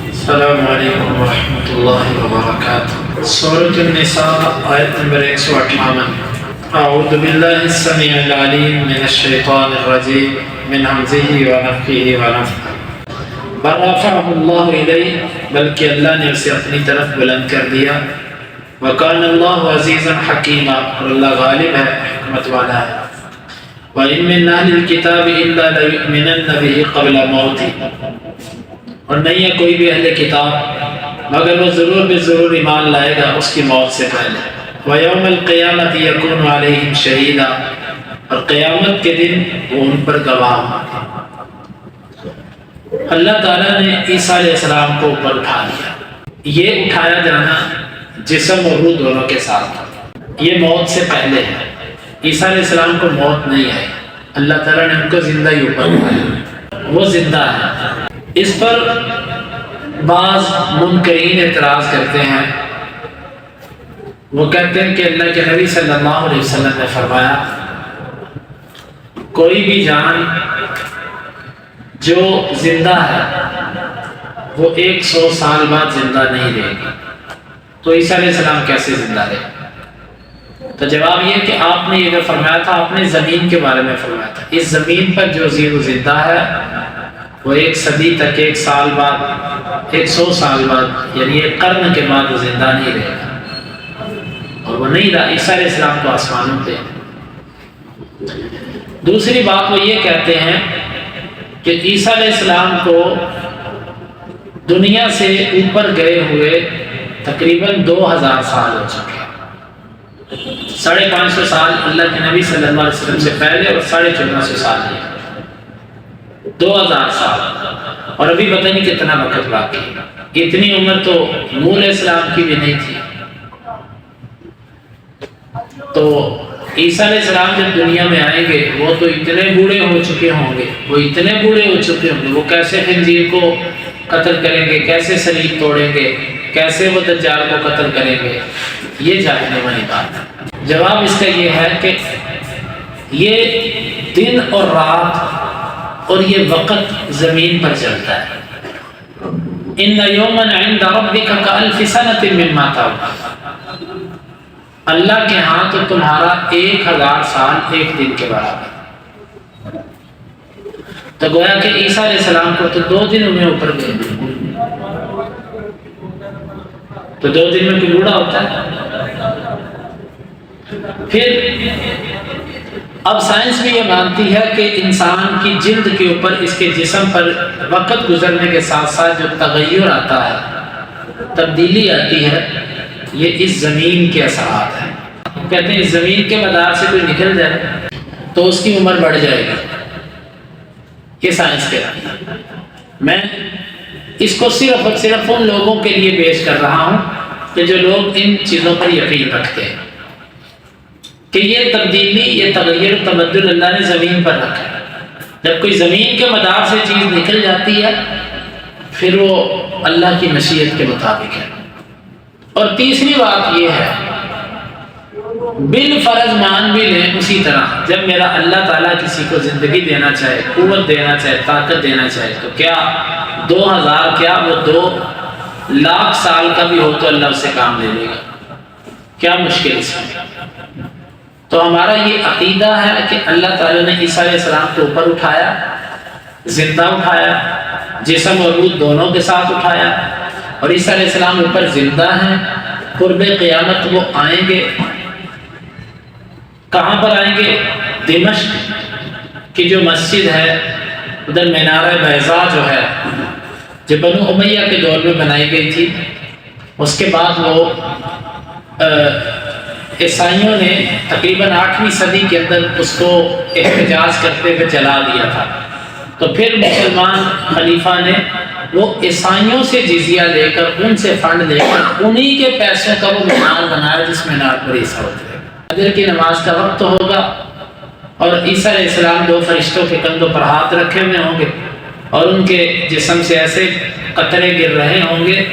السلام علیکم ورحمۃ اللہ وبرکاتہ۔ سورۃ النساء آیت نمبر 158۔ اعوذ باللہ السمیع العلیم من الشیطان الرجیم من حمزہ ونفخہ ونفثہ۔ بل رفعہ اللہ الیہ، بلکہ اللہ نے اسے اپنی طرف بلند کر دیا۔ وکان اللہ عزیزا حکیما، اور اللہ غالب ہے، حکمت والا ہے۔ وَإِن مِّنْ أَهْلِ الْكِتَابِ إِلَّا لَيُؤْمِنَنَّ بِهِ قَبْلَ مَوْتِهِ، اور نہیں ہے کوئی بھی اہل کتاب مگر وہ ضرور بے ضرور ایمان لائے گا اس کی موت سے پہلے۔ وَيَوْمَ الْقِيَامَةِ يَكُونُ عَلَيْهِمْ شَهِيدًا، اور قیامت کے دن وہ ان پر گواہ ہوں۔ اللہ تعالیٰ نے عیسیٰ علیہ السلام کو اوپر اٹھا لیا۔ یہ اٹھایا جانا جسم اور روح دونوں کے ساتھ تھا، یہ موت سے پہلے ہے۔ عیسیٰ علیہ السلام کو موت نہیں آئی، اللہ تعالیٰ نے ان کو زندہ ہی اوپر اٹھایا، وہ زندہ ہے۔ اس پر بعض منکرین اعتراض کرتے ہیں، وہ کہتے ہیں کہ اللہ کے نبی صلی اللہ علیہ وسلم نے فرمایا کوئی بھی جان جو زندہ ہے وہ 100 سال بعد زندہ نہیں رہے گی، تو عیسیٰ علیہ السلام کیسے زندہ رہے؟ تو جواب یہ کہ آپ نے یہ جو فرمایا تھا آپ نے زمین کے بارے میں فرمایا تھا، اس زمین پر جو زندہ ہے وہ 1 صدی تک، 1 سال بعد، 100 سال بعد، یعنی 1 قرن کے بعد وہ زندہ نہیں رہے گا، اور وہ نہیں رہا۔ عیسیٰ علیہ السلام تو آسمانوں پہ۔ دوسری بات وہ یہ کہتے ہیں کہ عیسیٰ علیہ السلام کو دنیا سے اوپر گئے ہوئے تقریباً 2000 سال ہو چکے ہیں، 550 سال اللہ کے نبی صلی اللہ علیہ وسلم سے پہلے اور 1450 سال ہے، 2000 سال، اور ابھی پتہ نہیں کتنا وقت باقی ہے۔ اتنی عمر تو نوح علیہ السلام کی بھی نہیں تھی۔ تو عیسیٰ علیہ السلام جب دنیا میں آئیں گے وہ تو اتنے بوڑھے ہو چکے ہوں گے، وہ کیسے خنزیر کو قتل کریں گے، کیسے صلیب توڑیں گے، کیسے وہ دجال کو قتل کریں گے، یہ جاننے والی بات ہے۔ جواب اس کا یہ ہے کہ یہ دن اور رات اور یہ وقت زمین پر چلتا ہے۔ ان یوما عند ربک کألف سنۃ مما تعدون، اللہ کے ہاں تو تمہارا 1000 سال ایک دن کے برابر۔ تو گویا کہ عیسیٰ علیہ السلام کو تو 2 دنوں میں اوپر گئے، تو 2 دن میں کوئی بوڑھا ہوتا ہے؟ پھر اب سائنس بھی یہ مانتی ہے کہ انسان کی جلد کے اوپر، اس کے جسم پر وقت گزرنے کے ساتھ ساتھ جو تغیر آتا ہے، تبدیلی آتی ہے، یہ اس زمین کے اثرات ہیں۔ کہتے ہیں اس زمین کے مدار سے کوئی نکل جائے تو اس کی عمر بڑھ جائے گی، یہ سائنس کہتی ہے۔ میں اس کو صرف اور صرف ان لوگوں کے لیے پیش کر رہا ہوں کہ جو لوگ ان چیزوں پر یقین رکھتے ہیں کہ یہ تبدیلی، یہ تغیر و تبدل اللہ نے زمین پر رکھا ہے۔ جب کوئی زمین کے مدار سے چیز نکل جاتی ہے پھر وہ اللہ کی مشیت کے مطابق ہے۔ اور تیسری بات یہ ہے، بالفرض مان بھی لیں اسی طرح، جب میرا اللہ تعالیٰ کسی کو زندگی دینا چاہے، قوت دینا چاہے، طاقت دینا چاہے، تو کیا 2000 کیا وہ 2 لاکھ سال کا بھی ہو تو اللہ اسے کام لے لے گا؟ کیا مشکل اس میں؟ تو ہمارا یہ عقیدہ ہے کہ اللہ تعالیٰ نے عیسیٰ علیہ السلام کو اوپر اٹھایا، زندہ اٹھایا، جسم اور روح دونوں کے ساتھ اٹھایا، اور عیسیٰ علیہ السلام اوپر زندہ ہیں۔ قرب قیامت وہ آئیں گے، کہاں پر آئیں گے؟ دمشق کی جو مسجد ہے، ادھر مینارہ بیضاء جو ہے، جو بنو امیہ کے دور میں بنائی گئی تھی، اس کے بعد وہ عیسائیوں نے تقریباً 8ویں صدی کے اندر اس کو احتجاج کرتے ہوئے جلا دیا تھا۔ تو پھر مسلمان خلیفہ نے وہ عیسائیوں سے جزیہ لے کر، ان سے فنڈ لے کر، انہی کے پیسوں کا وہ مینار بنایا جس مینار پر عیسیٰ ہوتے ہیں۔ فجر کی نماز کا وقت ہوگا اور عیسیٰ علیہ السلام 2 فرشتوں کے کندھوں پر ہاتھ رکھے ہوئے ہوں گے اور ان کے جسم سے ایسے قطرے گر رہے ہوں گے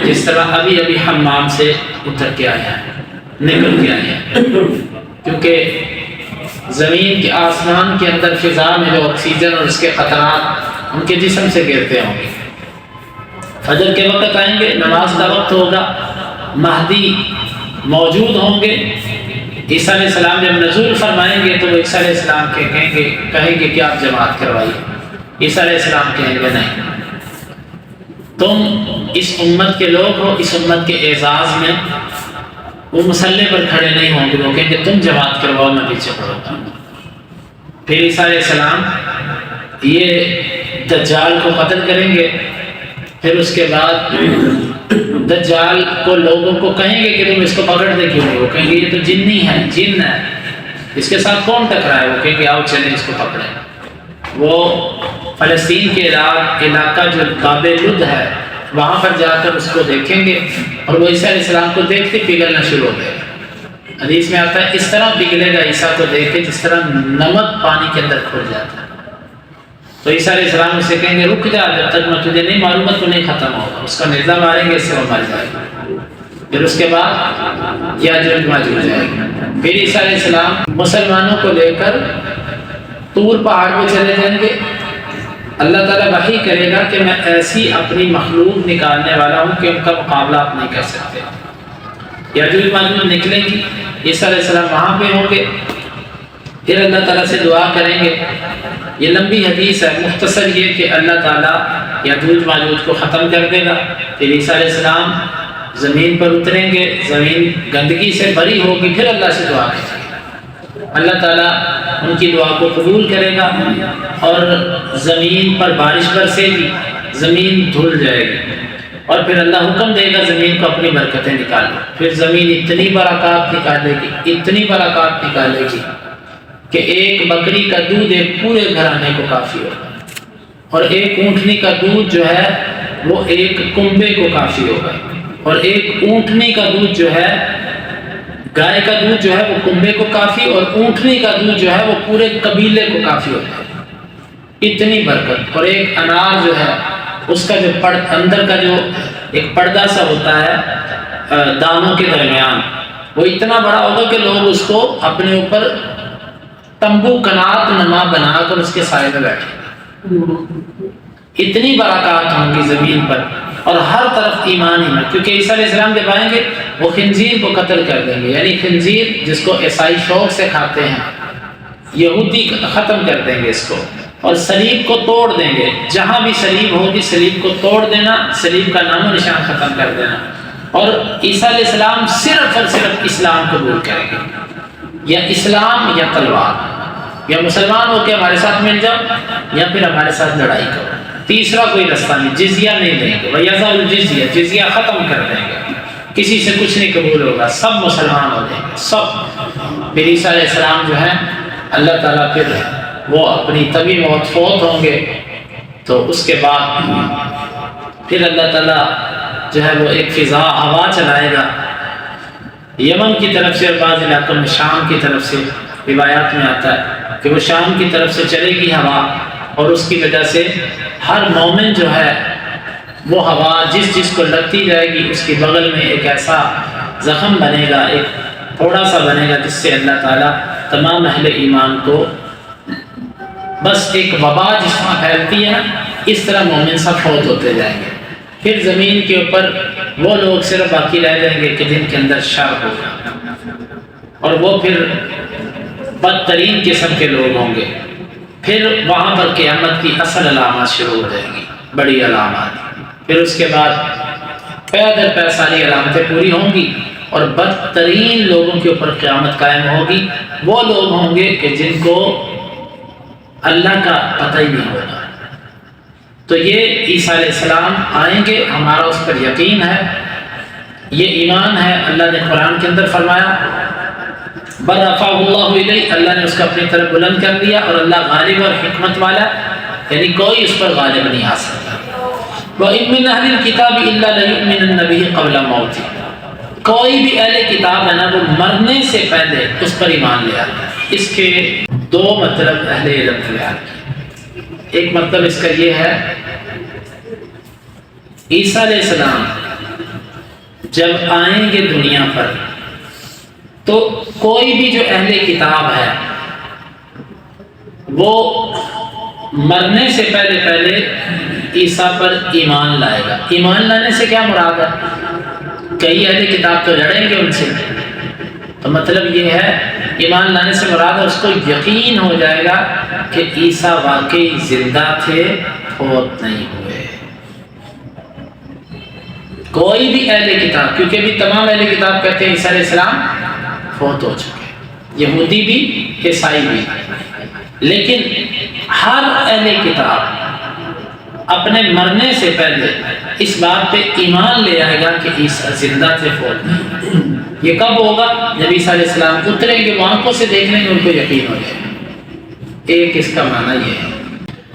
جس طرح ابھی ابھی حمام سے اتر کے آئے ہیں، نکل کے آئے ہیں، کیونکہ زمین کے آسمان کے اندر فضا میں جو آکسیجن اور اس کے قطرات ان کے جسم سے گرتے ہوں گے۔ فجر کے وقت آئیں گے، نماز کا وقت ہوگا، مہدی موجود ہوں گے۔ عیسیٰ علیہ السلام جب نزول فرمائیں گے تو وہ عیسیٰ علیہ السلام کہیں گے کہ آپ جماعت کروائیے۔ عیسیٰ علیہ السلام کہیں گے نہیں، تم اس امت کے لوگ ہو، اس امت کے اعزاز میں وہ مسلح پر کھڑے نہیں ہوں گے، وہ کہیں گے تم جماعت کرواؤ، میں پیچھے پڑوں گا۔ پھر عیسیٰ علیہ السلام یہ دجال کو قتل کریں گے، پھر اس کے بعد دجال کو لوگوں کو کہیں گے کہ تم اس کو پکڑتے کیوں نہیں؟ وہ کہیں گے یہ تو جنی ہے، جن ہے، اس کے ساتھ کون ٹکرائے؟ وہ کہیں گے آؤ چلیں اس کو پکڑیں۔ وہ فلسطین کے علاقہ جو باب لد ہے وہاں پر جا کر اس کو دیکھیں گے، اور وہ عیسیٰ علیہ السلام کو دیکھتے پگھلنا شروع ہو گئے۔ حدیث میں آتا ہے اس طرح پگھلے گا عیسیٰ کو دیکھ کے جس طرح نمک پانی کے اندر کھل جاتا ہے۔ تو عیسیٰ علیہ السلام اسے کہیں گے رک جا، جب تک میں تجھے نہیں ماروں گا تو نہیں ختم ہوگا۔ اس کا نیزہ ماریں گے، اس سے وہ مر جائے گا۔ پھر اس کے بعد یاجوج ماجوج جائے گا۔ پھر عیسیٰ علیہ السلام مسلمانوں کو لے کر طور پہاڑ پہ چلے جائیں گے۔ اللہ تعالیٰ وحی کرے گا کہ میں ایسی اپنی مخلوق نکالنے والا ہوں کہ ان کا مقابلہ آپ نہیں کر سکتے۔ یاجوج ماجوج نکلیں گی، عیسیٰ علیہ السلام وہاں پہ ہوں گے، پھر اللہ تعالیٰ سے دعا کریں گے۔ یہ لمبی حدیث ہے، مختصر یہ کہ اللہ تعالیٰ یاجوج ماجوج کو ختم کر دے گا۔ پھر عیسیٰ علیہ السلام زمین پر اتریں گے، زمین گندگی سے بری ہوگی، پھر اللہ سے دعا کریں گے، اللہ تعالیٰ ان کی دعا کو قبول کرے گا اور زمین پر بارش برسے گی، زمین دھل جائے گی، اور پھر اللہ حکم دے گا زمین کو اپنی برکتیں نکالو۔ پھر زمین اتنی برکات نکالے گی، اتنی برکات نکالے گی کہ ایک بکری کا دودھ ایک پورے گھرانے کو کافی ہوگا، اور ایک اونٹنی کا دودھ جو ہے وہ ایک کنبے کو کافی ہوگا، اور ایک اونٹنی کا دودھ جو ہے، گائے کا دودھ جو ہے وہ کنبے کو کافی، اور اونٹنی کا دودھ جو ہے وہ پورے قبیلے کو کافی ہوتا ہے۔ اتنی برکت۔ اور ایک انار جو ہے اس کا جو اندر کا جو ایک پردہ سا ہوتا ہے دانوں کے درمیان، وہ اتنا بڑا ہوگا کہ لوگ اس کو اپنے اوپر تمبو کنات نما بنا کر اس کے سائے میں بیٹھے۔ اتنی برکات ہوں گی زمین پر، اور ہر طرف ایمان ہی میں، کیونکہ عیسیٰ علیہ السلام جب آئیں گے وہ خنزیر کو قتل کر دیں گے، یعنی خنزیر جس کو عیسائی شوق سے کھاتے ہیں، یہودی ختم کر دیں گے اس کو، اور صلیب کو توڑ دیں گے۔ جہاں بھی صلیب ہوگی صلیب کو توڑ دینا، صلیب کا نام و نشان ختم کر دینا، اور عیسیٰ علیہ السلام صرف اور صرف اسلام قبول کریں گے، یا اسلام یا تلوار، یا مسلمان ہو کے ہمارے ساتھ مل جاؤ یا پھر ہمارے ساتھ لڑائی کرو، تیسرا کوئی رستہ نہیں۔ جزیہ نہیں دیں گے، وَيَذَرُ الْجِزْيَةَ، جزیہ ختم کر دیں گے، کسی سے کچھ نہیں قبول ہوگا، سب مسلمان ہو جائیں گے سب۔ پھر عیسیٰ علیہ السلام جو ہے اللہ تعالیٰ پھر وہ اپنی طبی موت فوت ہوں گے، تو اس کے بعد پھر اللہ تعالیٰ جو ہے وہ ایک فضا ہوا چلائے گا یمن کی طرف سے، اور بعض علاقوں میں شام کی طرف سے، روایات میں آتا ہے کہ وہ شام کی طرف سے چلے گی ہوا، اور اس کی وجہ سے ہر مومن جو ہے وہ ہوا جس کو لگتی جائے گی اس کی بغل میں ایک ایسا زخم بنے گا، ایک تھوڑا سا بنے گا، جس سے اللہ تعالیٰ تمام اہل ایمان کو بس ایک وبا جس طرح پھیلتی ہے نا، اس طرح مومن سب فوت ہوتے جائیں گے۔ پھر زمین کے اوپر وہ لوگ صرف باقی رہ جائیں گے کہ جن کے اندر شر ہوگا، اور وہ پھر بدترین قسم کے لوگ ہوں گے۔ پھر وہاں پر قیامت کی اصل علامات شروع ہو جائیں گی، بڑی علامات۔ پھر اس کے بعد پے در پے ساری علامتیں پوری ہوں گی، اور بدترین لوگوں کے اوپر قیامت قائم ہوگی۔ وہ لوگ ہوں گے کہ جن کو اللہ کا پتہ ہی نہیں ہوگا۔ تو یہ عیسیٰ علیہ السلام آئیں گے، ہمارا اس پر یقین ہے، یہ ایمان ہے۔ اللہ نے قرآن کے اندر فرمایا بل رفعہ اللہ الیہ، اللہ نے اس کو اپنی طرف بلند کر دیا، اور اللہ غالب اور حکمت والا، یعنی کوئی اس پر غالب نہیں آ سکتا۔ وَإِن مِّنْ أَهْلِ الْكِتَابِ إِلَّا لَيُؤْمِنَنَّ بِهِ قَبْلَ مَوْتِهِ، کوئی بھی اہل کتاب ہے نا، وہ مرنے سے پہلے اس پر ایمان لے آتا ہے۔ اس کے دو مطلب اہل علم نے بیان کیے۔ ایک مطلب اس کا یہ ہے، عیسیٰ علیہ السلام جب آئیں گے دنیا پر تو کوئی بھی جو اہل کتاب ہے وہ مرنے سے پہلے عیسیٰ پر ایمان لائے گا۔ ایمان لانے سے کیا مراد ہے؟ کئی اہل کتاب تو لڑیں گے ان سے، تو مطلب یہ ہے ایمان لانے سے مراد ہے اس کو یقین ہو جائے گا کہ عیسیٰ واقعی زندہ تھے، فوت نہیں ہوئے۔ کوئی بھی اہل کتاب، کیونکہ بھی تمام اہل کتاب کہتے ہیں عیسیٰ علیہ السلام فوت ہو چکے، یہودی بھی عیسائی بھی، لیکن ہر اہل کتاب اپنے مرنے سے پہلے اس بات پہ ایمان لے آئے گا کہ عیسیٰ زندہ تھے، فوت نہیں۔ یہ کب ہوگا؟ جب عیسیٰ علیہ السلام اتریں گے، وہ آنکھوں سے دیکھ لیں گے، ان کو یقین ہو جائے گا۔ ایک اس کا معنی یہ ہے۔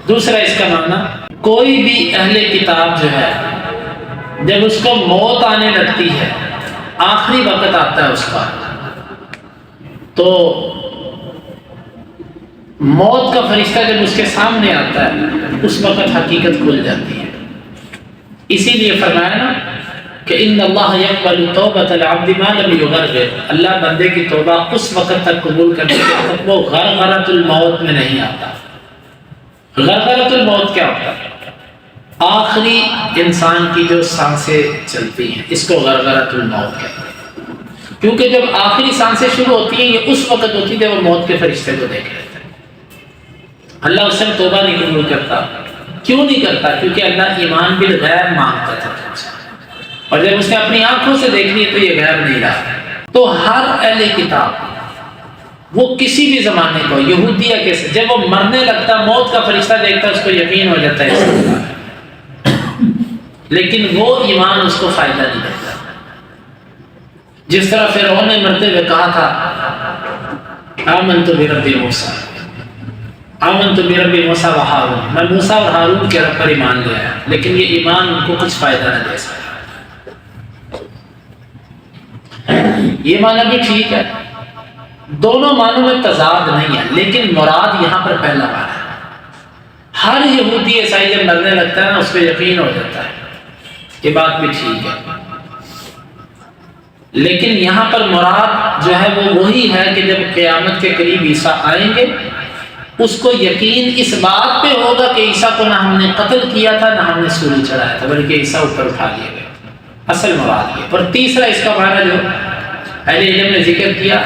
دوسرا اس کا معنی، کوئی بھی اہل کتاب جو ہے جب اس کو موت آنے لگتی ہے، آخری وقت آتا ہے اس کا، تو موت کا فرشتہ جب اس کے سامنے آتا ہے اس وقت حقیقت کھل جاتی ہے۔ اسی لیے فرمایا نا کہ ان اللہ یقبل توبۃ العبد ما لم یغرغر، اللہ بندے کی توبہ اس وقت تک قبول کرنے کے وقت وہ غرغرۃ الموت میں نہیں آتا۔ غرغرۃ الموت کیا ہوتا ہے؟ آخری انسان کی جو سانسیں چلتی ہیں، اس کو غرغرۃ الموت کہتے ہیں، کیونکہ جب آخری سانسیں شروع ہوتی ہیں یہ اس وقت ہوتی ہے جب وہ موت کے فرشتے کو دیکھ لیتے ہیں۔ اللہ اس سے توبہ نہیں قبول کرتا۔ کیوں نہیں کرتا؟ کیونکہ اللہ ایمان بالغیب مانگتا تھا، اور جب اس نے اپنی آنکھوں سے دیکھ لی تو یہ غیب نہیں رہا۔ تو ہر اہل کتاب وہ کسی بھی زمانے کو، یہودی یا کیسے، جب وہ مرنے لگتا موت کا فرشتہ دیکھتا اس کو یقین ہو جاتا ہے، لیکن وہ ایمان اس کو فائدہ نہیں دیتا۔ جس طرح فرعون نے مرتے ہوئے کہا تھا آمنت برب موسیٰ، آمنت برب موسیٰ و ہارون، میں موسیٰ اور ہارون کے رب پر ایمان لے آیا، لیکن یہ ایمان ان کو کچھ فائدہ نہ دے سکا۔ یہ معنی بھی ٹھیک ہے، دونوں معنوں میں تضاد نہیں ہے، لیکن مراد یہاں پر پہلا معنی ہے۔ ہر یہودی عیسائی جب مرنے لگتا ہے نا اس پہ یقین ہو جاتا ہے، یہ بات بھی ٹھیک ہے، لیکن یہاں پر مراد جو ہے وہ وہی ہے کہ جب قیامت کے قریب عیسیٰ آئیں گے اس کو یقین اس بات پہ ہوگا کہ عیسیٰ کو نہ ہم نے قتل کیا تھا نہ ہم نے سولی چڑھایا تھا، بلکہ عیسیٰ اوپر اٹھا لیے گئے۔ اصل مراد یہ۔ اور تیسرا اس کا معنی جو اہل علم نے ذکر کیا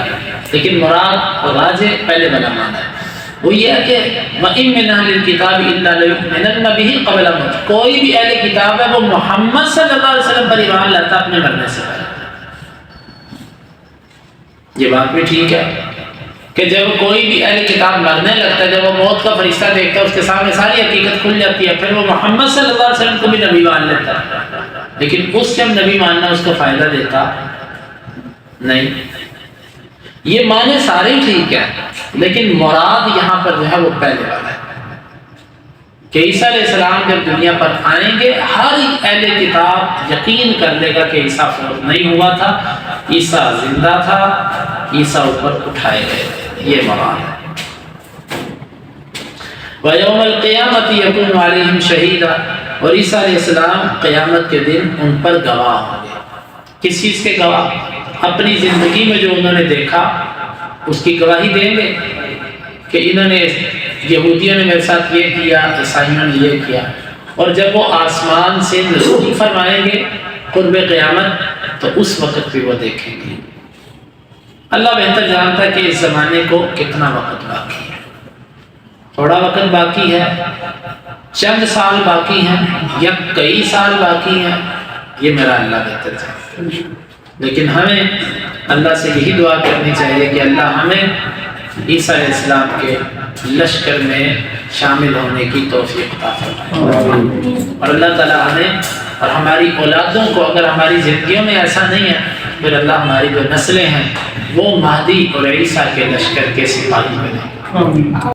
لیکن مراد راجح پہلے والا معنی ہے، وہ یہ ہے کہ وَإِن مِّنْ أَهْلِ الْكِتَابِ إِلَّا لَيُؤْمِنَنَّ بِهِ قَبْلَ مَوْتِهِ، کوئی بھی اہل کتاب ہے وہ محمد صلی اللہ علیہ وسلم پر ایمان لاتا اپنے مرنے سے پہلے۔ یہ بات بھی ٹھیک ہے کہ جب کوئی بھی اہل کتاب مرنے لگتا ہے، جب وہ موت کا فرشتہ دیکھتا ہے اس کے سامنے ساری حقیقت کھل جاتی ہے، پھر وہ محمد صلی اللہ علیہ وسلم کو بھی نبی مان لیتا ہے، لیکن اس جب نبی ماننا اس کو فائدہ دیتا نہیں۔ یہ معنی سارے ٹھیک ہے، لیکن مراد یہاں پر جو ہے وہ پہلے والا ہے کہ عیسیٰ علیہ السلام جب دنیا پر آئیں گے ہر اہل کتاب یقین کر لے گا کہ عیسیٰ فوت نہیں ہوا تھا، عیسیٰ زندہ تھا، عیسیٰ اوپر اٹھائے گئے، یہ مراد ہے۔ وَيَوْمَ الْقِيَامَةِ يَكُونُ عَلَيْهِمْ شَهِيدًا، اور عیسیٰ علیہ السلام قیامت کے دن ان پر گواہ ہوں گے۔ کس چیز کے گواہ؟ اپنی زندگی میں جو انہوں نے دیکھا اس کی گواہی دیں گے کہ انہوں نے، یہودیوں نے میرے ساتھ یہ کیا، عیسائیوں نے یہ کیا، اور جب وہ آسمان سے نزول فرمائیں گے قرب قیامت تو اس وقت بھی وہ دیکھیں گے۔ اللہ بہتر جانتا ہے کہ اس زمانے کو کتنا وقت باقی ہے، تھوڑا وقت باقی ہے، چند سال باقی ہیں یا کئی سال باقی ہیں، یہ میرا اللہ بہتر جانتا ہے، لیکن ہمیں اللہ سے یہی دعا کرنی چاہیے کہ اللہ ہمیں عیسیٰ علیہ السلام کے لشکر میں شامل ہونے کی توفیق عطا فرمائے، اور اللہ تعالیٰ ہمیں اور ہماری اولادوں کو، اگر ہماری زندگیوں میں ایسا نہیں ہے پھر اللہ ہماری جو نسلیں ہیں وہ مہدی اور عیسیٰ کے لشکر کے سپاہی بنائے۔